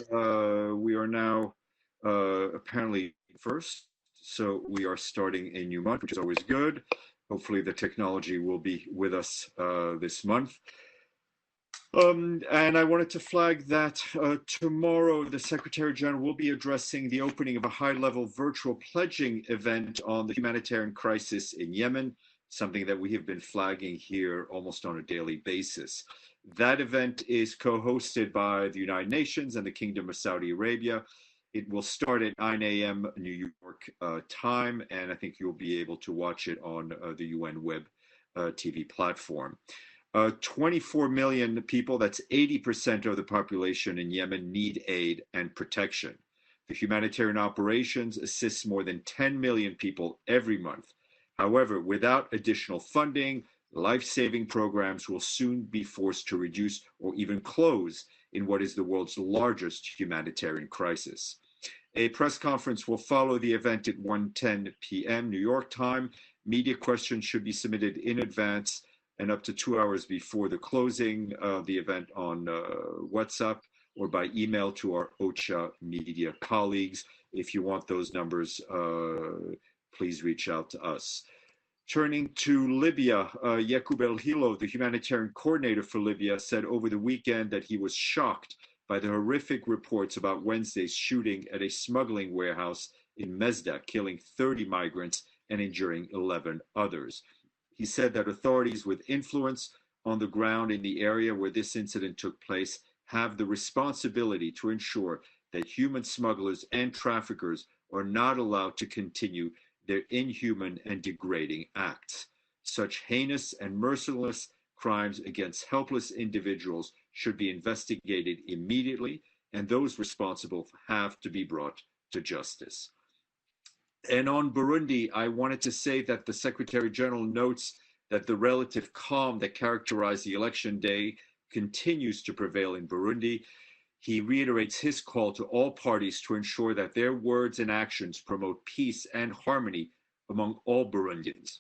We are now apparently first, so we are starting a new month, which is always good. Hopefully, the technology will be with us this month. And I wanted to flag that tomorrow the Secretary General will be addressing the opening of a high-level virtual pledging event on the humanitarian crisis in Yemen, something that we have been flagging here almost on a daily basis. That event is co-hosted by the United Nations and the Kingdom of Saudi Arabia. It will start at 9 a.m. New York time, and I think you'll be able to watch it on the UN Web TV platform. 24 million people, that's 80% of the population in Yemen, need aid and protection. The humanitarian operations assist more than 10 million people every month. However, without additional funding, life-saving programs will soon be forced to reduce or even close in what is the world's largest humanitarian crisis. A press conference will follow the event at 1:10 p.m. New York time. Media questions should be submitted in advance and up to 2 hours before the closing of the event on WhatsApp or by email to our OCHA media colleagues. If you want those numbers, please reach out to us. Turning to Libya, Yaqub El-Hilo, the humanitarian coordinator for Libya, said over the weekend that he was shocked by the horrific reports about Wednesday's shooting at a smuggling warehouse in Mesda, killing 30 migrants and injuring 11 others. He said that authorities with influence on the ground in the area where this incident took place have the responsibility to ensure that human smugglers and traffickers are not allowed to continue their inhuman and degrading acts. Such heinous and merciless crimes against helpless individuals should be investigated immediately, and those responsible have to be brought to justice. And on Burundi, I wanted to say that the Secretary General notes that the relative calm that characterized the election day continues to prevail in Burundi. He reiterates his call to all parties to ensure that their words and actions promote peace and harmony among all Burundians.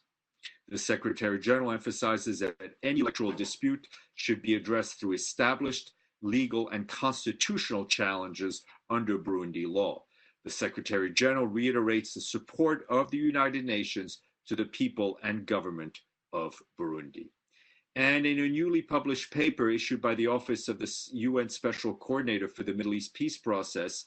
The Secretary General emphasizes that any electoral dispute should be addressed through established legal and constitutional challenges under Burundi law. The Secretary General reiterates the support of the United Nations to the people and government of Burundi. And in a newly published paper issued by the Office of the UN Special Coordinator for the Middle East Peace Process,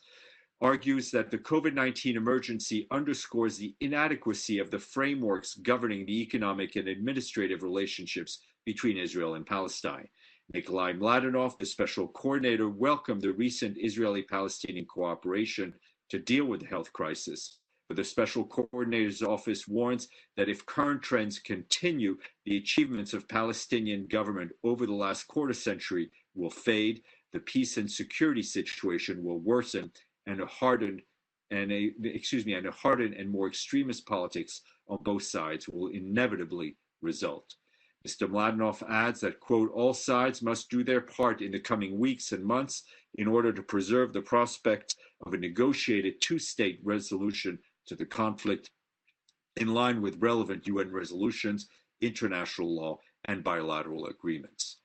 argues that the COVID-19 emergency underscores the inadequacy of the frameworks governing the economic and administrative relationships between Israel and Palestine. Nikolai Mladenov, the special coordinator, welcomed the recent Israeli-Palestinian cooperation to deal with the health crisis. But the special coordinator's office warns that if current trends continue, the achievements of Palestinian government over the last quarter century will fade, the peace and security situation will worsen, and a hardened and more extremist politics on both sides will inevitably result. Mr. Mladenov adds that, quote, all sides must do their part in the coming weeks and months in order to preserve the prospect of a negotiated two-state resolution to the conflict in line with relevant UN resolutions, international law, and bilateral agreements.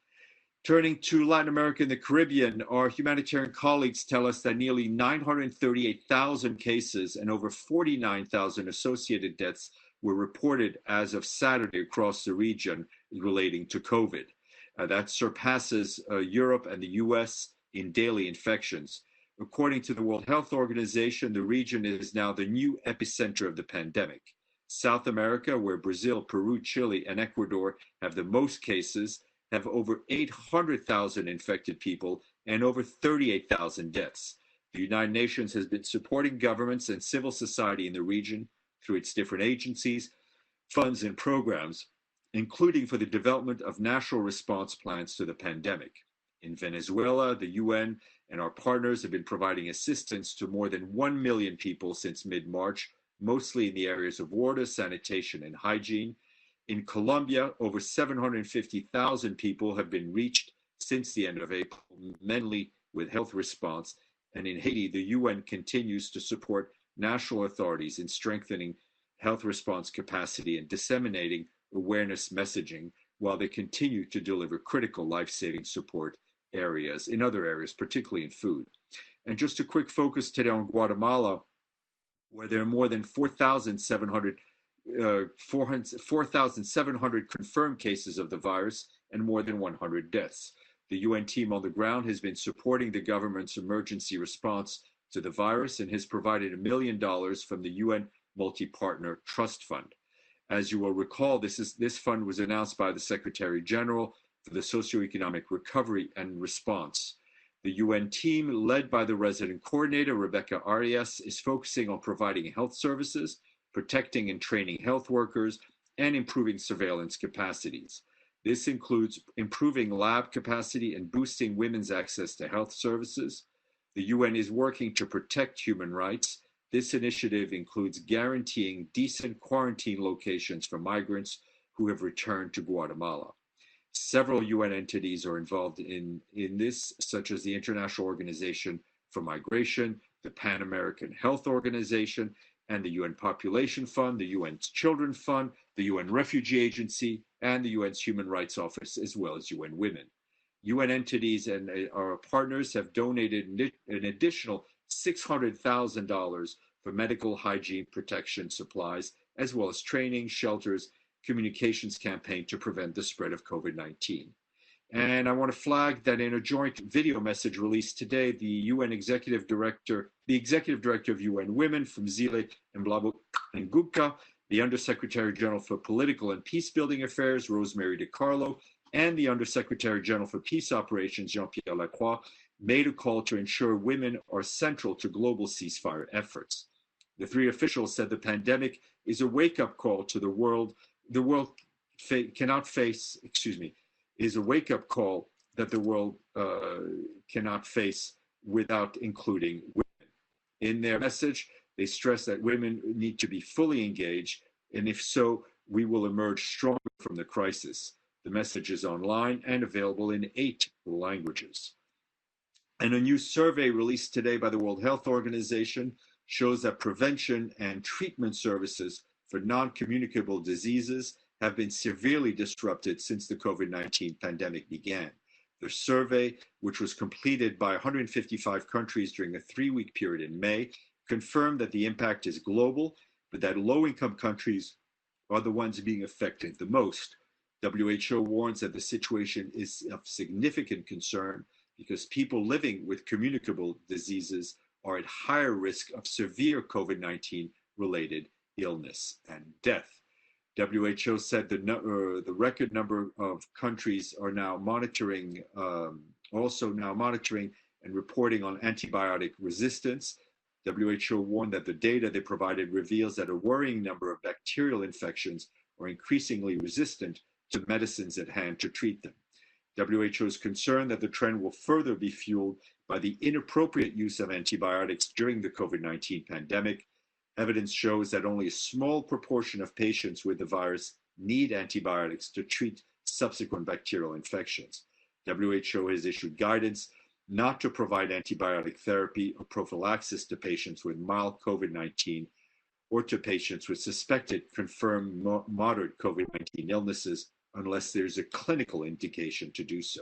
Turning to Latin America and the Caribbean, our humanitarian colleagues tell us that nearly 938,000 cases and over 49,000 associated deaths were reported as of Saturday across the region relating to COVID. That surpasses Europe and the US in daily infections. According to the World Health Organization, the region is now the new epicenter of the pandemic. South America, where Brazil, Peru, Chile, and Ecuador have the most cases, have over 800,000 infected people and over 38,000 deaths. The United Nations has been supporting governments and civil society in the region through its different agencies, funds, and programs, including for the development of national response plans to the pandemic. In Venezuela, the UN and our partners have been providing assistance to more than 1 million people since mid-March, mostly in the areas of water, sanitation, and hygiene. In Colombia, over 750,000 people have been reached since the end of April, mainly with health response. And in Haiti, the UN continues to support national authorities in strengthening health response capacity and disseminating awareness messaging while they continue to deliver critical life-saving support areas, in other areas, particularly in food. And just a quick focus today on Guatemala, where there are more than 4,700 confirmed cases of the virus and more than 100 deaths. The UN team on the ground has been supporting the government's emergency response to the virus and has provided $1 million from the UN Multi-Partner Trust Fund. As you will recall, this fund was announced by the Secretary General for the Socioeconomic Recovery and Response. The UN team, led by the resident coordinator, Rebecca Arias, is focusing on providing health services, protecting and training health workers, and improving surveillance capacities. This includes improving lab capacity and boosting women's access to health services. The UN is working to protect human rights. This initiative includes guaranteeing decent quarantine locations for migrants who have returned to Guatemala. Several UN entities are involved in this, such as the International Organization for Migration, the Pan American Health Organization, and the UN Population Fund, the UN's Children Fund, the UN Refugee Agency, and the UN's Human Rights Office, as well as UN Women. UN entities and our partners have donated an additional $600,000 for medical hygiene protection supplies, as well as training, shelters, communications campaign to prevent the spread of COVID-19. And I want to flag that in a joint video message released today, the executive director of UN Women from Zile and Blabo and Gubka, the Undersecretary General for Political and Peacebuilding Affairs, Rosemary DiCarlo, and the Undersecretary General for Peace Operations, Jean-Pierre Lacroix, made a call to ensure women are central to global ceasefire efforts. The three officials said the pandemic is a wake-up call to the world. The world is a wake-up call that the world cannot face without including women. In their message, they stress that women need to be fully engaged, and if so, we will emerge stronger from the crisis. The message is online and available in 8 languages. And a new survey released today by the World Health Organization shows that prevention and treatment services for non-communicable diseases have been severely disrupted since the COVID-19 pandemic began. The survey, which was completed by 155 countries during a 3-week period in May, confirmed that the impact is global, but that low-income countries are the ones being affected the most. WHO warns that the situation is of significant concern because people living with communicable diseases are at higher risk of severe COVID-19 related illness and death. WHO said the record number of countries are now monitoring and reporting on antibiotic resistance. WHO warned that the data they provided reveals that a worrying number of bacterial infections are increasingly resistant to medicines at hand to treat them. WHO is concerned that the trend will further be fueled by the inappropriate use of antibiotics during the COVID-19 pandemic. Evidence shows that only a small proportion of patients with the virus need antibiotics to treat subsequent bacterial infections. WHO has issued guidance not to provide antibiotic therapy or prophylaxis to patients with mild COVID-19 or to patients with suspected confirmed moderate COVID-19 illnesses unless there's a clinical indication to do so.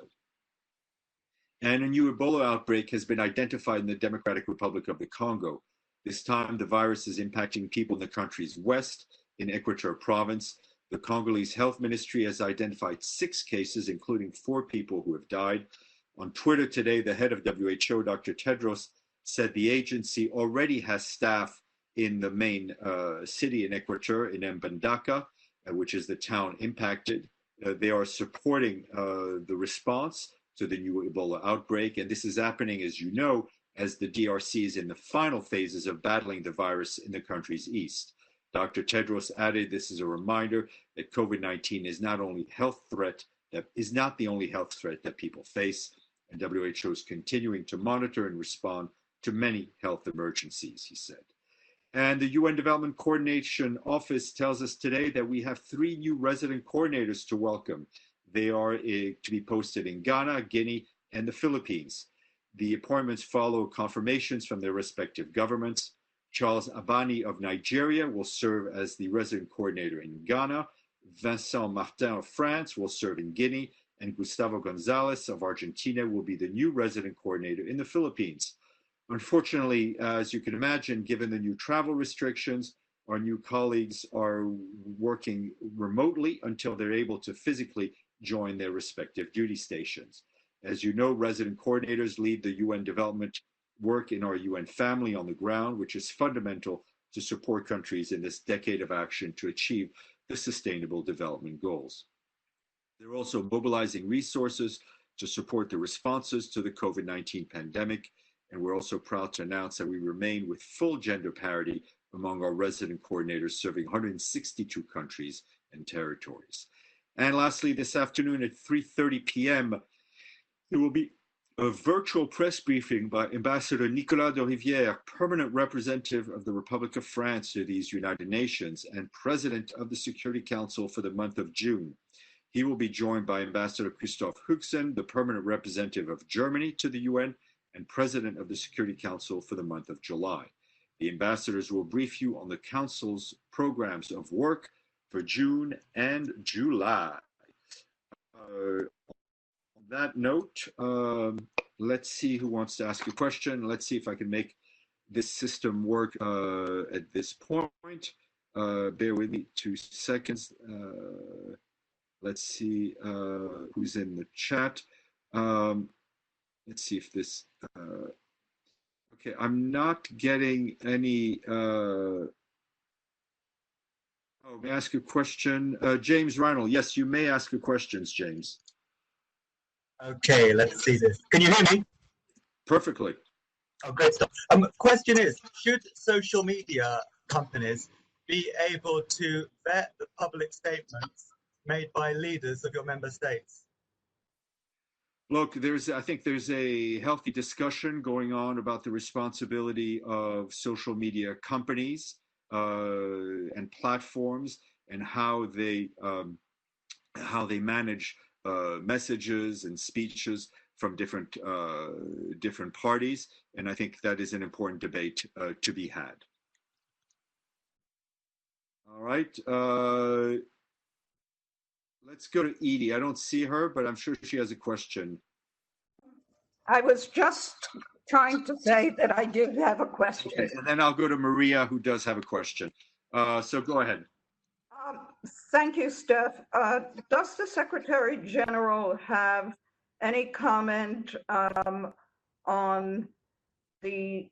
And a new Ebola outbreak has been identified in the Democratic Republic of the Congo. This time, the virus is impacting people in the country's west, in Equateur province. The Congolese Health Ministry has identified 6 cases, including 4 people who have died. On Twitter today, the head of WHO, Dr. Tedros, said the agency already has staff in the main city in Equateur, in Mbandaka, which is the town impacted. They are supporting the response to the new Ebola outbreak. And this is happening, as you know, as the DRC is in the final phases of battling the virus in the country's east. Dr. Tedros added, this is a reminder that COVID-19 is not the only health threat that people face. And WHO is continuing to monitor and respond to many health emergencies, he said. And the UN Development Coordination Office tells us today that we have 3 new resident coordinators to welcome. They are to be posted in Ghana, Guinea, and the Philippines. The appointments follow confirmations from their respective governments. Charles Abani of Nigeria will serve as the resident coordinator in Ghana. Vincent Martin of France will serve in Guinea. and Gustavo Gonzalez of Argentina will be the new resident coordinator in the Philippines. Unfortunately, as you can imagine, given the new travel restrictions, our new colleagues are working remotely until they're able to physically join their respective duty stations. As you know, resident coordinators lead the UN development work in our UN family on the ground, which is fundamental to support countries in this decade of action to achieve the Sustainable Development Goals. They're also mobilizing resources to support the responses to the COVID-19 pandemic, and we're also proud to announce that we remain with full gender parity among our resident coordinators serving 162 countries and territories. And lastly, this afternoon at 3:30 p.m., there will be a virtual press briefing by Ambassador Nicolas de Rivière, permanent representative of the Republic of France to these United Nations and president of the Security Council for the month of June. He will be joined by Ambassador Christoph Huchsen, the permanent representative of Germany to the UN and president of the Security Council for the month of July. The ambassadors will brief you on the Council's programs of work for June and July. On that note, let's see who wants to ask a question. Let's see if I can make this system work at this point. Bear with me 2 seconds. Let's see who's in the chat. Let's see if this, okay, I'm not getting any, oh, may I ask a question? James Reinhold, yes, you may ask a question, James. Okay, let's see this. Can you hear me? Perfectly. Oh, great stuff. Question is, should social media companies be able to vet the public statements made by leaders of your member states? Look, I think there's a healthy discussion going on about the responsibility of social media companies and platforms and how they manage messages and speeches from different parties, and I think that is an important debate to be had. All right. Let's go to Edie. I don't see her, but I'm sure she has a question. I was just trying to say that I did have a question. Okay, and then I'll go to Maria, who does have a question. So go ahead. Thank you, Steph. Does the Secretary General have any comment on the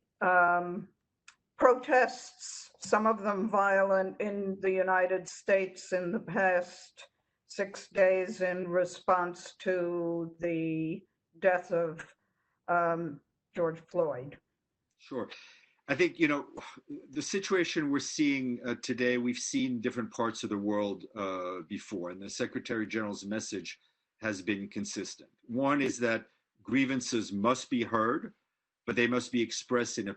protests, some of them violent, in the United States in the past 6 days in response to the death of George Floyd? Sure. I think, you know, the situation we're seeing today, we've seen different parts of the world before, and the Secretary General's message has been consistent. One is that grievances must be heard, but they must be expressed in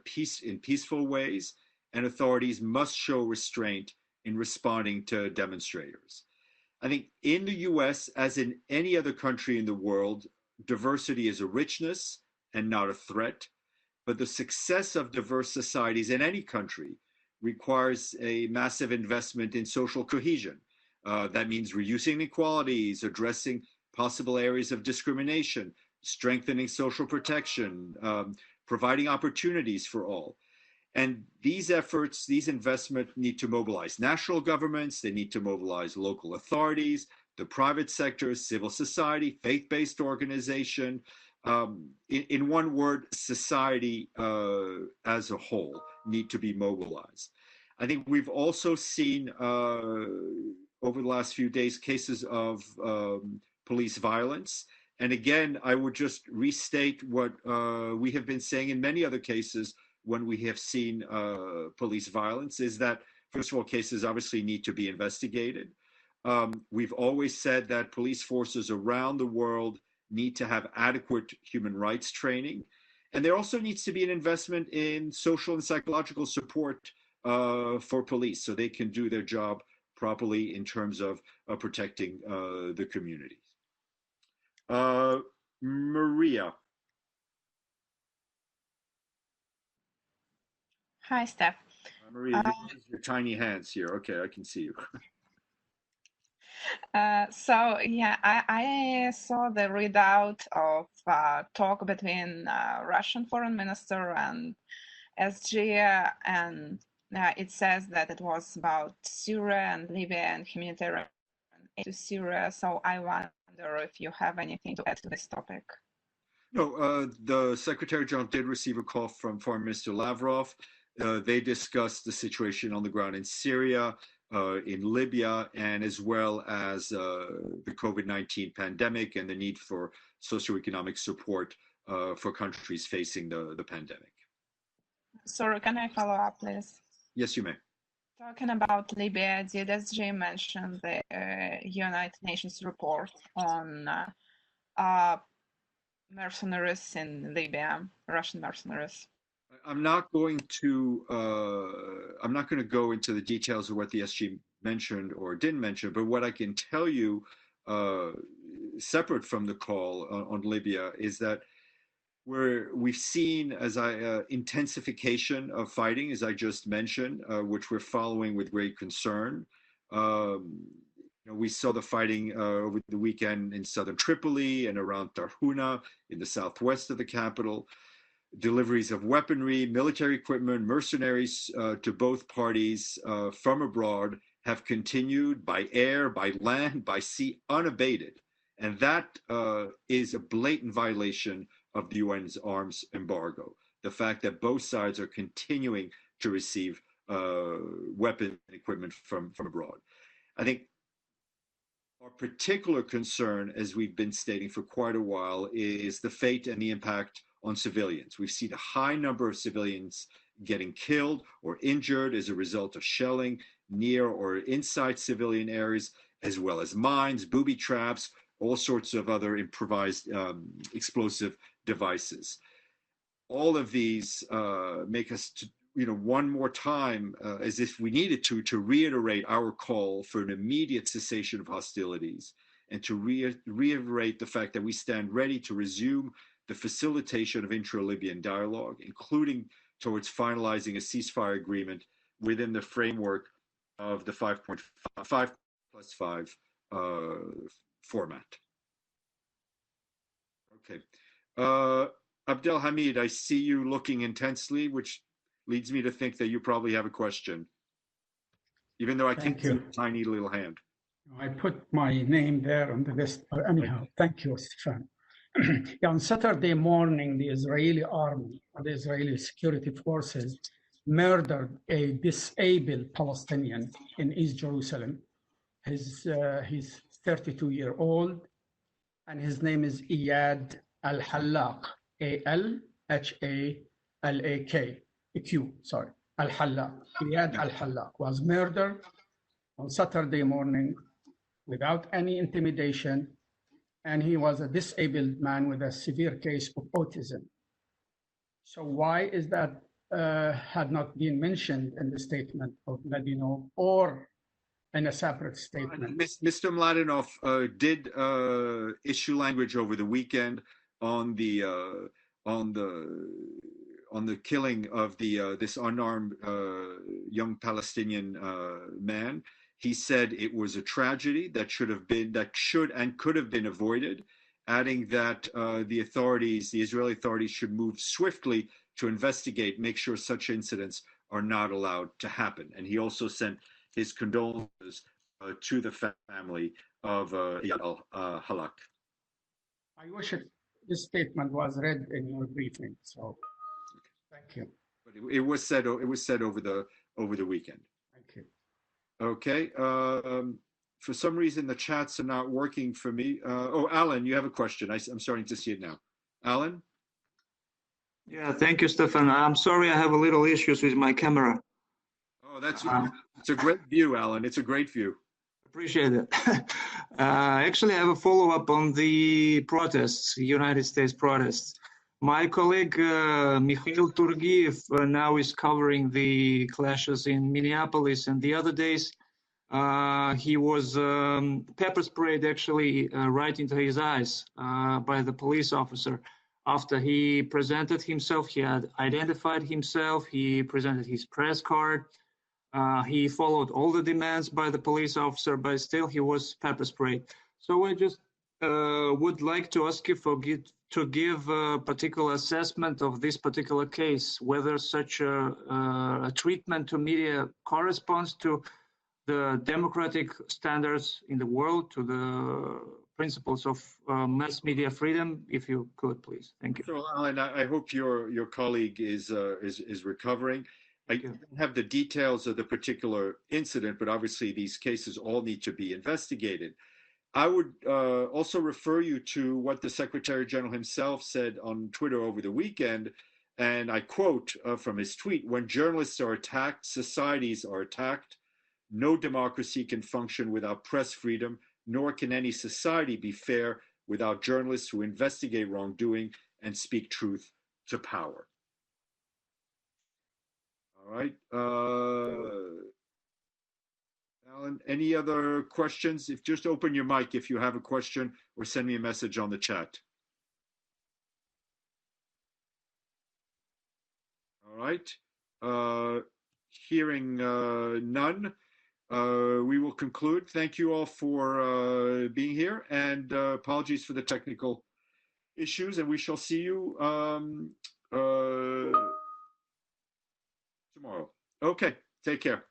peaceful ways, and authorities must show restraint in responding to demonstrators. I think in the US, as in any other country in the world, diversity is a richness and not a threat. But the success of diverse societies in any country requires a massive investment in social cohesion. That means reducing inequalities, addressing possible areas of discrimination, strengthening social protection, providing opportunities for all. And these efforts, these investments need to mobilize national governments, they need to mobilize local authorities, the private sector, civil society, faith-based organization. In one word, society as a whole need to be mobilized. I think we've also seen over the last few days cases of police violence. And again, I would just restate what we have been saying in many other cases when we have seen police violence, is that, first of all, cases obviously need to be investigated. We've always said that police forces around the world need to have adequate human rights training. And there also needs to be an investment in social and psychological support for police so they can do their job properly in terms of protecting the communities. Maria. Hi, Steph. Maria, you raise your tiny hands here. Okay, I can see you. I saw the readout of talk between Russian foreign minister and SG, and it says that it was about Syria and Libya and humanitarian aid to Syria. So I wonder if you have anything to add to this topic. No, the Secretary General did receive a call from Foreign Minister Lavrov. They discussed the situation on the ground in Syria, in Libya, and as well as the COVID-19 pandemic and the need for socioeconomic support for countries facing the pandemic. Sorry, can I follow up, please? Yes, you may. Talking about Libya, did SG mention the United Nations report on mercenaries in Libya, Russian mercenaries? I'm not going to go into the details of what the SG mentioned or didn't mention, but what I can tell you, separate from the call on Libya, is that we've seen intensification of fighting, as I just mentioned, which we're following with great concern. We saw the fighting over the weekend in southern Tripoli and around Tarhuna in the southwest of the capital. Deliveries of weaponry, military equipment, mercenaries to both parties from abroad have continued by air, by land, by sea, unabated. And that is a blatant violation of the UN's arms embargo. The fact that both sides are continuing to receive weapon and equipment from abroad. I think our particular concern, as we've been stating for quite a while, is the fate and the impact on civilians. We've seen a high number of civilians getting killed or injured as a result of shelling near or inside civilian areas, as well as mines, booby traps, all sorts of other improvised explosive devices. All of these make us, one more time, as if we needed to reiterate our call for an immediate cessation of hostilities and to reiterate the fact that we stand ready to resume the facilitation of intra-Libyan dialogue, including towards finalizing a ceasefire agreement within the framework of the 5+5 format. Okay. Abdel Hamid, I see you looking intensely, which leads me to think that you probably have a question, even though I think it's a tiny little hand. I put my name there on the list. Anyhow, thank you, Stéphane. On Saturday morning, the Israeli army, the Israeli security forces, murdered a disabled Palestinian in East Jerusalem. He's 32-year-old, and his name is Iyad Al-Hallaq, A-L-H-A-L-A-K, Al-Hallaq. Iyad Al-Hallaq was murdered on Saturday morning without any intimidation, and he was a disabled man with a severe case of autism. So why is that had not been mentioned in the statement of Mladinov or in a separate statement? Mr. Mladinov did issue language over the weekend on the killing of this unarmed young Palestinian man. He said it was a tragedy that should and could have been avoided, adding that the Israeli authorities should move swiftly to investigate, make sure such incidents are not allowed to happen. And he also sent his condolences to the family of Iyad Al-Hallaq. I wish this statement was read in your briefing. So, thank you. But it was said over the weekend. Thank you. Okay. For some reason, the chats are not working for me. Alan, you have a question. I'm starting to see it now. Alan? Yeah, thank you, Stéphane. I'm sorry I have a little issues with my camera. Oh, it's a great view, Alan. It's a great view. Appreciate it. Actually, I have a follow-up on the protests, United States protests. My colleague, Mikhail Turgiev, now is covering the clashes in Minneapolis, and the other days he was pepper sprayed actually right into his eyes by the police officer. After he presented himself, he had identified himself, he presented his press card. He followed all the demands by the police officer, but still he was pepper sprayed. So I just would like to ask you to give a particular assessment of this particular case, whether such a treatment to media corresponds to the democratic standards in the world, to the principles of mass media freedom, if you could, please. Thank you. So, Alan, I hope your colleague is recovering. I don't have the details of the particular incident, but obviously these cases all need to be investigated. I would also refer you to what the Secretary General himself said on Twitter over the weekend, and I quote from his tweet: "When journalists are attacked, societies are attacked. No democracy can function without press freedom, nor can any society be fair without journalists who investigate wrongdoing and speak truth to power." All right. Alan, any other questions? If just open your mic if you have a question, or send me a message on the chat. All right. Hearing none, we will conclude. Thank you all for being here, and apologies for the technical issues, and we shall see you tomorrow. Okay, take care.